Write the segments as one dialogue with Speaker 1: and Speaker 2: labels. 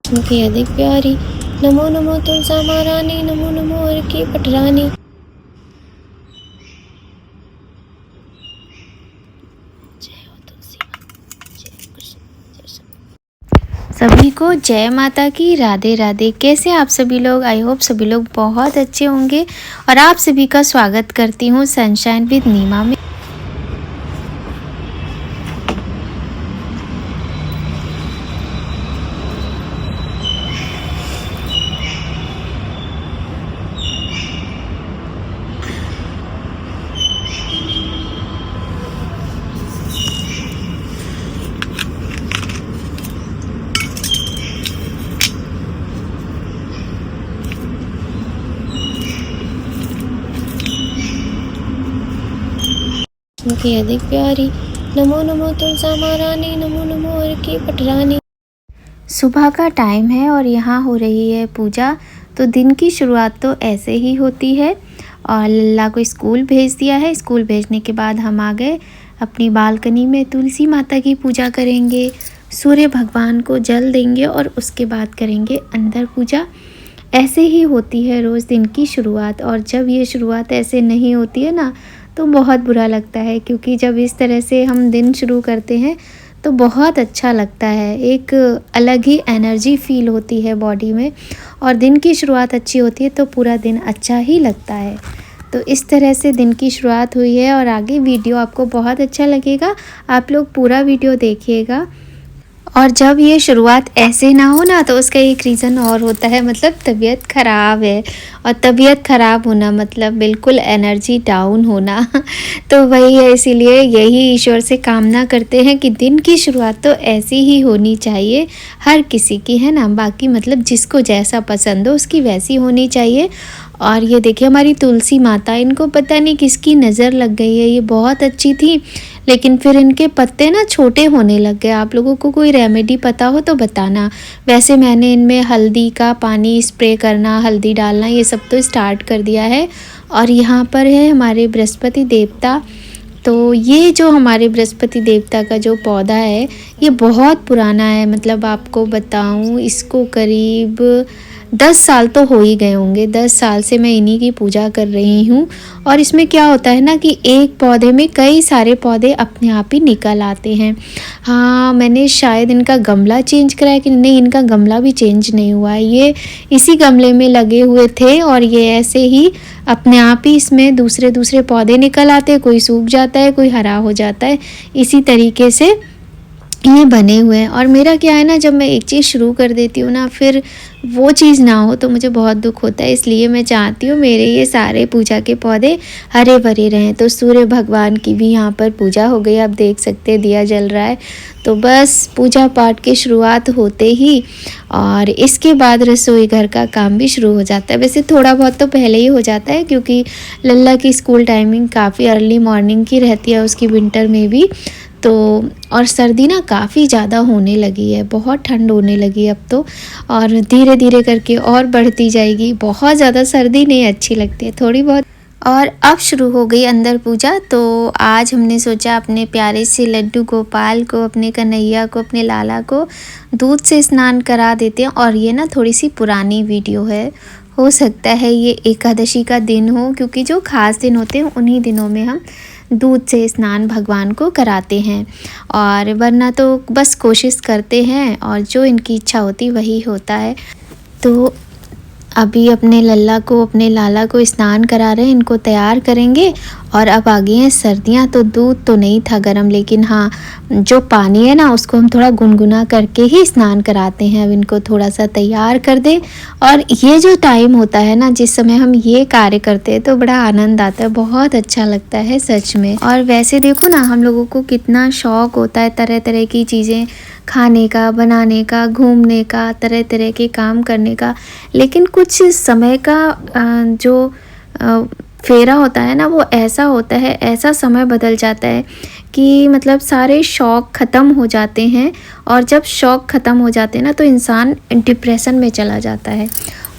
Speaker 1: उनकी अधिक प्यारी। नमो नमो तुलसा महारानी, नमो नमो हर की पटरानी। सभी को जय माता की, राधे राधे। कैसे आप सभी लोग? आई होप सभी लोग बहुत अच्छे होंगे और आप सभी का स्वागत करती हूँ सनशाइन विद नीमा में। उनकी अधिक प्यारी। नमो नमो तुलसा महारानी, नमो नमो हर की पटरानी। सुबह का टाइम है और यहाँ हो रही है पूजा। तो दिन की शुरुआत तो ऐसे ही होती है। और लल्ला को स्कूल भेज दिया है। स्कूल भेजने के बाद हम आ गए अपनी बालकनी में। तुलसी माता की पूजा करेंगे, सूर्य भगवान को जल देंगे और उसके बाद करेंगे अंदर पूजा। ऐसे ही होती है रोज़ दिन की शुरुआत। और जब ये शुरुआत ऐसे नहीं होती है ना, तो बहुत बुरा लगता है, क्योंकि जब इस तरह से हम दिन शुरू करते हैं तो बहुत अच्छा लगता है। एक अलग ही एनर्जी फील होती है बॉडी में, और दिन की शुरुआत अच्छी होती है तो पूरा दिन अच्छा ही लगता है। तो इस तरह से दिन की शुरुआत हुई है और आगे वीडियो आपको बहुत अच्छा लगेगा। आप लोग पूरा वीडियो देखिएगा। और जब ये शुरुआत ऐसे ना हो ना, तो उसका एक रीज़न और होता है, मतलब तबीयत ख़राब है। और तबीयत ख़राब होना मतलब बिल्कुल एनर्जी डाउन होना तो वही है, इसीलिए यही ईश्वर से कामना करते हैं कि दिन की शुरुआत तो ऐसी ही होनी चाहिए हर किसी की, है ना। बाकी मतलब जिसको जैसा पसंद हो उसकी वैसी होनी चाहिए। और ये देखिए हमारी तुलसी माता, इनको पता नहीं किसकी नज़र लग गई है। ये बहुत अच्छी थी, लेकिन फिर इनके पत्ते ना छोटे होने लग गए। आप लोगों को कोई रेमेडी पता हो तो बताना। वैसे मैंने इनमें हल्दी का पानी स्प्रे करना, हल्दी डालना, ये सब तो स्टार्ट कर दिया है। और यहाँ पर है हमारे बृहस्पति देवता। तो ये जो हमारे बृहस्पति देवता का जो पौधा है, ये बहुत पुराना है। मतलब आपको बताऊँ, इसको करीब 10 साल तो हो ही गए होंगे। 10 साल से मैं इन्हीं की पूजा कर रही हूँ। और इसमें क्या होता है ना कि एक पौधे में कई सारे पौधे अपने आप ही निकल आते हैं। हाँ, मैंने शायद इनका गमला चेंज कराया कि नहीं, इनका गमला भी चेंज नहीं हुआ है। ये इसी गमले में लगे हुए थे और ये ऐसे ही अपने आप ही इसमें दूसरे दूसरे पौधे निकल आते हैं। कोई सूख जाता है, कोई हरा हो जाता है। इसी तरीके से ये बने हुए हैं। और मेरा क्या है ना, जब मैं एक चीज़ शुरू कर देती हूँ ना, फिर वो चीज़ ना हो तो मुझे बहुत दुख होता है। इसलिए मैं चाहती हूँ मेरे ये सारे पूजा के पौधे हरे भरे रहें। तो सूर्य भगवान की भी यहाँ पर पूजा हो गई, आप देख सकते हैं दिया जल रहा है। तो बस पूजा पाठ की शुरुआत होते ही और इसके बाद रसोई घर का काम भी शुरू हो जाता है। वैसे थोड़ा बहुत तो पहले ही हो जाता है, क्योंकि लल्ला की स्कूल टाइमिंग काफ़ी अर्ली मॉर्निंग की रहती है उसकी, विंटर में भी। तो और सर्दी ना काफ़ी ज़्यादा होने लगी है, बहुत ठंड होने लगी अब तो, और धीरे धीरे करके और बढ़ती जाएगी। बहुत ज़्यादा सर्दी नहीं अच्छी लगती है, थोड़ी बहुत। और अब शुरू हो गई अंदर पूजा। तो आज हमने सोचा अपने प्यारे से लड्डू गोपाल को, अपने कन्हैया को, अपने लाला को दूध से स्नान करा देते हैं। और ये ना थोड़ी सी पुरानी वीडियो है, हो सकता है ये एकादशी का दिन हो, क्योंकि जो खास दिन होते हैं उन्हीं दिनों में हम दूध से स्नान भगवान को कराते हैं। और वरना तो बस कोशिश करते हैं और जो इनकी इच्छा होती वही होता है। तो अभी अपने लल्ला को, अपने लाला को स्नान करा रहे हैं, इनको तैयार करेंगे। और अब आ गई हैं सर्दियाँ, तो दूध तो नहीं था गर्म, लेकिन हाँ जो पानी है ना उसको हम थोड़ा गुनगुना करके ही स्नान कराते हैं। अब इनको थोड़ा सा तैयार कर दे। और ये जो टाइम होता है ना, जिस समय हम ये कार्य करते हैं, तो बड़ा आनंद आता है, बहुत अच्छा लगता है सच में। और वैसे देखो ना, हम लोगों को कितना शौक़ होता है तरह तरह की चीज़ें खाने का, बनाने का, घूमने का, तरह तरह के काम करने का। लेकिन कुछ समय का जो फेरा होता है ना, वो ऐसा होता है, ऐसा समय बदल जाता है कि मतलब सारे शौक़ ख़त्म हो जाते हैं। और जब शौक़ ख़त्म हो जाते हैं ना, तो इंसान डिप्रेशन में चला जाता है।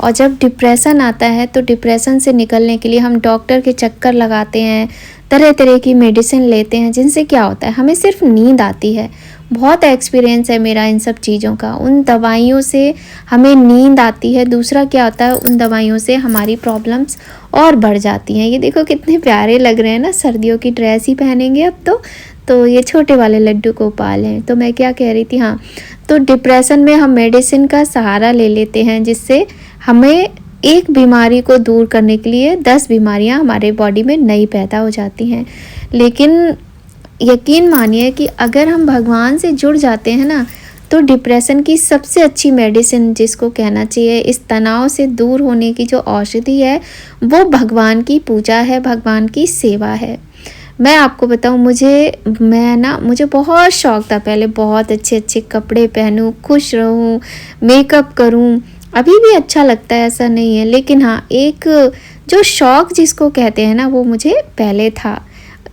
Speaker 1: और जब डिप्रेशन आता है तो डिप्रेशन से निकलने के लिए हम डॉक्टर के चक्कर लगाते हैं, तरह तरह की मेडिसिन लेते हैं, जिनसे क्या होता है, हमें सिर्फ नींद आती है, बहुत एक्सपीरियंस है मेरा इन सब चीज़ों का। उन दवाइयों से हमें नींद आती है, दूसरा क्या होता है उन दवाइयों से हमारी प्रॉब्लम्स और बढ़ जाती हैं। ये देखो कितने प्यारे लग रहे हैं ना, सर्दियों की ड्रेस ही पहनेंगे अब तो ये छोटे वाले लड्डू गोपाल हैं। तो मैं क्या कह रही थी, हाँ, तो डिप्रेशन में हम मेडिसिन का सहारा ले लेते हैं, जिससे हमें एक बीमारी को दूर करने के लिए 10 बीमारियां हमारे बॉडी में नई पैदा हो जाती हैं। लेकिन यकीन मानिए कि अगर हम भगवान से जुड़ जाते हैं ना, तो डिप्रेशन की सबसे अच्छी मेडिसिन जिसको कहना चाहिए, इस तनाव से दूर होने की जो औषधि है वो भगवान की पूजा है, भगवान की सेवा है। मैं आपको बताऊं, मुझे बहुत शौक़ था पहले, बहुत अच्छे अच्छे कपड़े पहनूं, खुश रहूं, मेकअप करूं। अभी भी अच्छा लगता है, ऐसा नहीं है, लेकिन हाँ, एक जो शौक़ जिसको कहते हैं ना, वो मुझे पहले था,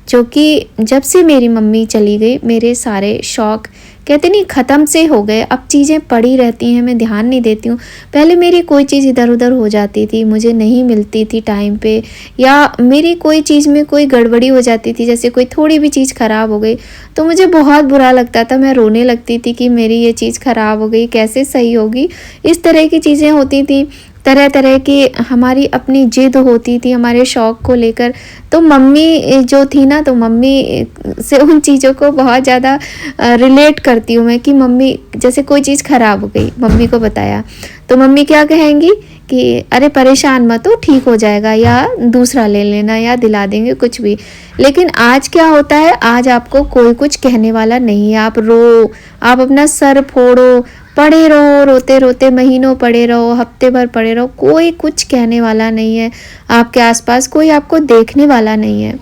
Speaker 1: जो कि जब से मेरी मम्मी चली गई मेरे सारे शौक़ कहते नहीं ख़त्म से हो गए। अब चीज़ें पड़ी रहती हैं, मैं ध्यान नहीं देती हूँ। पहले मेरी कोई चीज़ इधर उधर हो जाती थी, मुझे नहीं मिलती थी टाइम पे, या मेरी कोई चीज़ में कोई गड़बड़ी हो जाती थी, जैसे कोई थोड़ी भी चीज़ ख़राब हो गई तो मुझे बहुत बुरा लगता था, मैं रोने लगती थी कि मेरी ये चीज़ ख़राब हो गई, कैसे सही होगी। इस तरह की चीज़ें होती थी, तरह तरह की हमारी अपनी जिद होती थी हमारे शौक़ को लेकर। तो मम्मी जो थी ना, तो मम्मी से उन चीज़ों को बहुत ज़्यादा रिलेट करती हूँ मैं, कि मम्मी जैसे कोई चीज़ ख़राब हो गई, मम्मी को बताया तो मम्मी क्या कहेंगी कि अरे परेशान मत हो, ठीक हो जाएगा, या दूसरा ले लेना, या दिला देंगे, कुछ भी। लेकिन आज क्या होता है, आज आपको कोई कुछ कहने वाला नहीं है। आप अपना सर फोड़ो, पड़े रहो, रोते रोते महीनों पड़े रहो, हफ्ते भर पड़े रहो, कोई कुछ कहने वाला नहीं है। आपके आसपास कोई आपको देखने वाला नहीं है।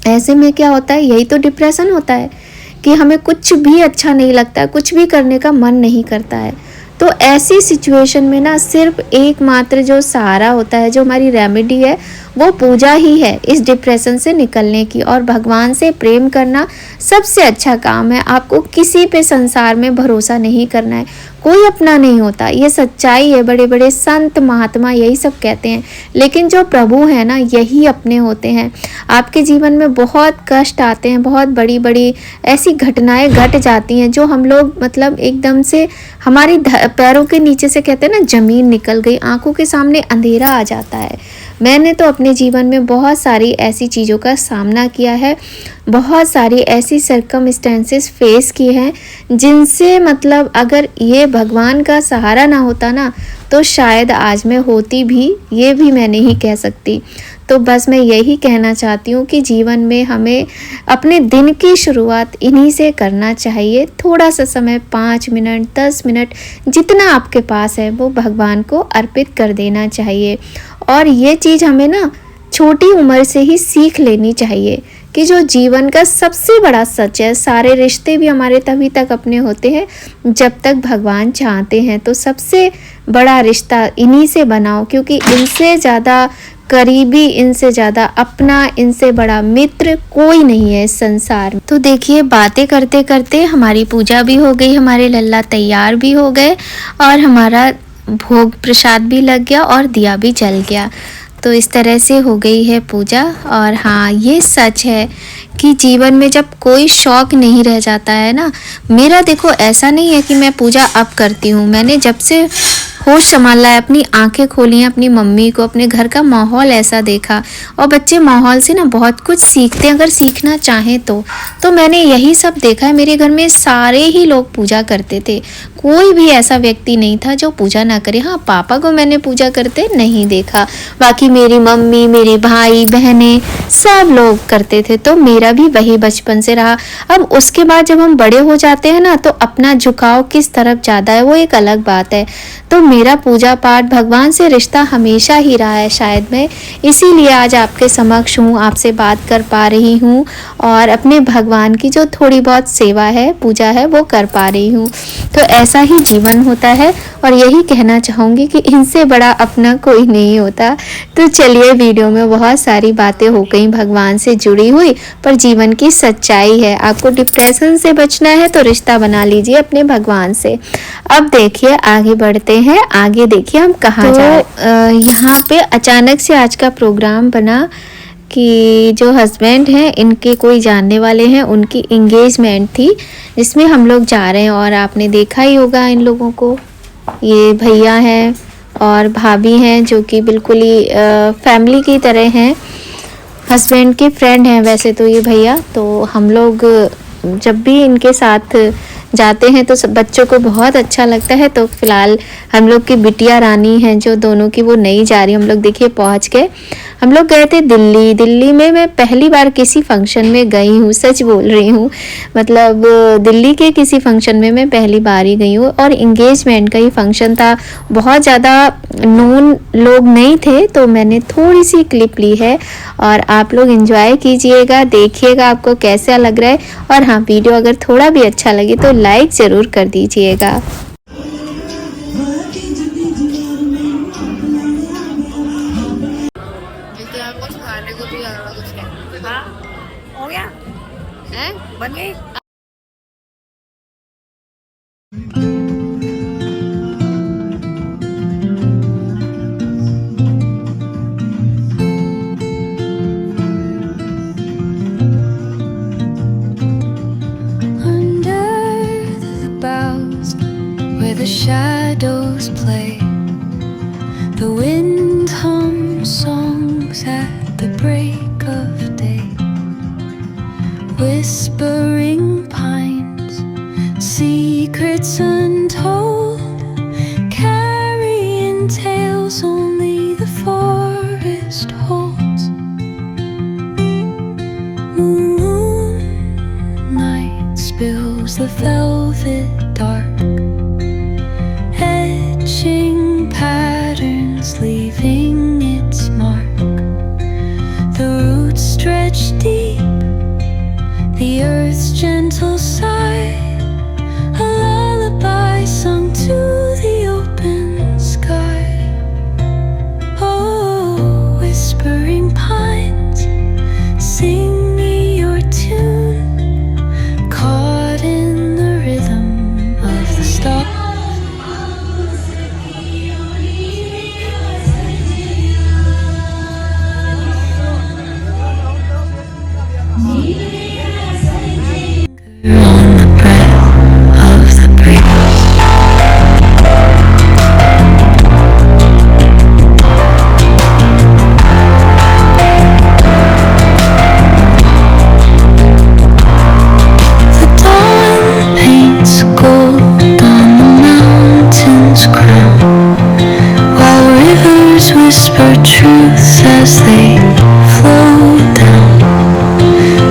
Speaker 1: ऐसे में क्या होता है, यही तो डिप्रेशन होता है कि हमें कुछ भी अच्छा नहीं लगता, कुछ भी करने का मन नहीं करता है। तो ऐसी सिचुएशन में ना, सिर्फ एकमात्र जो सहारा होता है, जो हमारी रेमेडी है, वो पूजा ही है इस डिप्रेशन से निकलने की। और भगवान से प्रेम करना सबसे अच्छा काम है। आपको किसी पे संसार में भरोसा नहीं करना है, कोई अपना नहीं होता, ये सच्चाई है। बड़े बड़े संत महात्मा यही सब कहते हैं, लेकिन जो प्रभु है ना, यही अपने होते हैं। आपके जीवन में बहुत कष्ट आते हैं, बहुत बड़ी बड़ी ऐसी घटनाएं घट जाती हैं जो हम लोग मतलब एकदम से हमारी पैरों के नीचे से कहते हैं ना, ज़मीन निकल गई, आंखों के सामने अंधेरा आ जाता है। मैंने तो अपने जीवन में बहुत सारी ऐसी चीज़ों का सामना किया है, बहुत सारी ऐसी सर्कमस्टेंसेस फेस किए हैं, जिनसे मतलब अगर ये भगवान का सहारा ना होता ना, तो शायद आज मैं होती भी, ये भी मैं नहीं कह सकती। तो बस मैं यही कहना चाहती हूँ कि जीवन में हमें अपने दिन की शुरुआत इन्हीं से करना चाहिए। थोड़ा सा समय, 5 मिनट, 10 मिनट, जितना आपके पास है, वो भगवान को अर्पित कर देना चाहिए। और ये चीज़ हमें ना छोटी उम्र से ही सीख लेनी चाहिए कि जो जीवन का सबसे बड़ा सच है, सारे रिश्ते भी हमारे तभी तक अपने होते हैं जब तक भगवान चाहते हैं। तो सबसे बड़ा रिश्ता इन्हीं से बनाओ, क्योंकि इनसे ज़्यादा करीबी, इनसे ज़्यादा अपना, इनसे बड़ा मित्र कोई नहीं है इस संसार में। तो देखिए, बातें करते करते हमारी पूजा भी हो गई, हमारे लल्ला तैयार भी हो गए, और हमारा भोग प्रसाद भी लग गया और दिया भी जल गया। तो इस तरह से हो गई है पूजा। और हाँ, ये सच है कि जीवन में जब कोई शौक़ नहीं रह जाता है ना, मेरा देखो ऐसा नहीं है कि मैं पूजा अब करती हूँ, मैंने जब से होश संभाला है, अपनी आंखें खोली हैं, अपनी मम्मी को, अपने घर का माहौल ऐसा देखा। और बच्चे माहौल से ना बहुत कुछ सीखते हैं, अगर सीखना चाहें तो मैंने यही सब देखा है। मेरे घर में सारे ही लोग पूजा करते थे, कोई भी ऐसा व्यक्ति नहीं था जो पूजा ना करे। हाँ, पापा को मैंने पूजा करते नहीं देखा, बाकी मेरी मम्मी, मेरे भाई बहनें सब लोग करते थे, तो मेरा भी वही बचपन से रहा। अब उसके बाद जब हम बड़े हो जाते हैं ना, तो अपना झुकाव किस तरफ ज़्यादा है वो एक अलग बात है। तो मेरा पूजा पाठ, भगवान से रिश्ता हमेशा ही रहा है। शायद मैं इसीलिए आज आपके समक्ष हूँ, आपसे बात कर पा रही हूँ, और अपने भगवान की जो थोड़ी बहुत सेवा है, पूजा है, वो कर पा रही हूँ। तो ऐसा ही जीवन होता है, और यही कहना चाहूँगी कि इनसे बड़ा अपना कोई नहीं होता। तो चलिए, वीडियो में बहुत सारी बातें हो गई भगवान से जुड़ी हुई, पर जीवन की सच्चाई है। आपको डिप्रेशन से बचना है तो रिश्ता बना लीजिए अपने भगवान से। अब देखिए, आगे बढ़ते हैं। आगे देखिए हम कहाँ जाए। यहाँ पे अचानक से आज का प्रोग्राम बना कि जो हस्बैंड हैं इनके कोई जानने वाले हैं, उनकी एंगेजमेंट थी जिसमें हम लोग जा रहे हैं। और आपने देखा ही होगा इन लोगों को, ये भैया हैं और भाभी हैं जो कि बिल्कुल ही फैमिली की तरह हैं, हस्बैंड के फ्रेंड हैं वैसे तो ये भैया। तो हम लोग जब भी इनके साथ जाते हैं तो सब बच्चों को बहुत अच्छा लगता है। तो फिलहाल हम लोग की बिटिया रानी हैं जो दोनों की, वो नहीं जा रही। हम लोग देखिए पहुंच गए। हम लोग गए थे दिल्ली। दिल्ली में मैं पहली बार किसी फंक्शन में गई हूँ, सच बोल रही हूँ। मतलब दिल्ली के किसी फंक्शन में मैं पहली बार ही गई हूँ और इंगेजमेंट का ही फंक्शन था। बहुत ज़्यादा नोन लोग नहीं थे तो मैंने थोड़ी सी क्लिप ली है और आप लोग एंजॉय कीजिएगा, देखिएगा आपको कैसा लग रहा है। और हाँ, वीडियो अगर थोड़ा भी अच्छा लगे तो लाइक ज़रूर कर दीजिएगा।
Speaker 2: कुछ खाने को भी कुछ क्या? हाँ, हो गया है, बन गई।
Speaker 3: Where the shadows play, the wind hums songs at the break of day. Whispering pines, secrets untold, carrying tales only the forest holds. Moonlight spills the velvet dark, patterns leaving its mark. The roots stretch deep, the earth's gentle sigh, a lullaby sung to the open sky. Oh, whispering pines, sing me your tune, caught in the rhythm of the stars. Whisper truths as they flow down.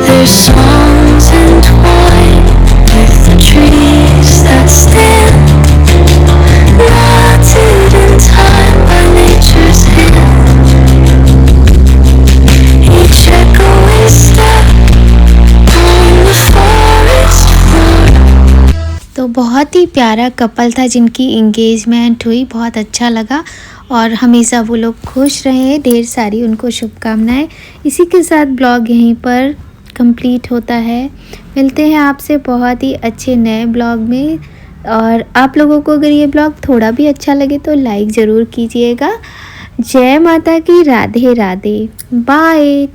Speaker 3: Their songs entwined with the trees that stand, knotted in time by nature's hand. Each echoing step on the forest floor.
Speaker 1: तो बहुत ही प्यारा couple था जिनकी engagement हुई, बहुत अच्छा लगा और हमेशा वो लोग खुश रहे। ढेर सारी उनको शुभकामनाएं। इसी के साथ ब्लॉग यहीं पर कंप्लीट होता है। मिलते हैं आपसे बहुत ही अच्छे नए ब्लॉग में। और आप लोगों को अगर ये ब्लॉग थोड़ा भी अच्छा लगे तो लाइक ज़रूर कीजिएगा। जय माता की, राधे राधे, बाय।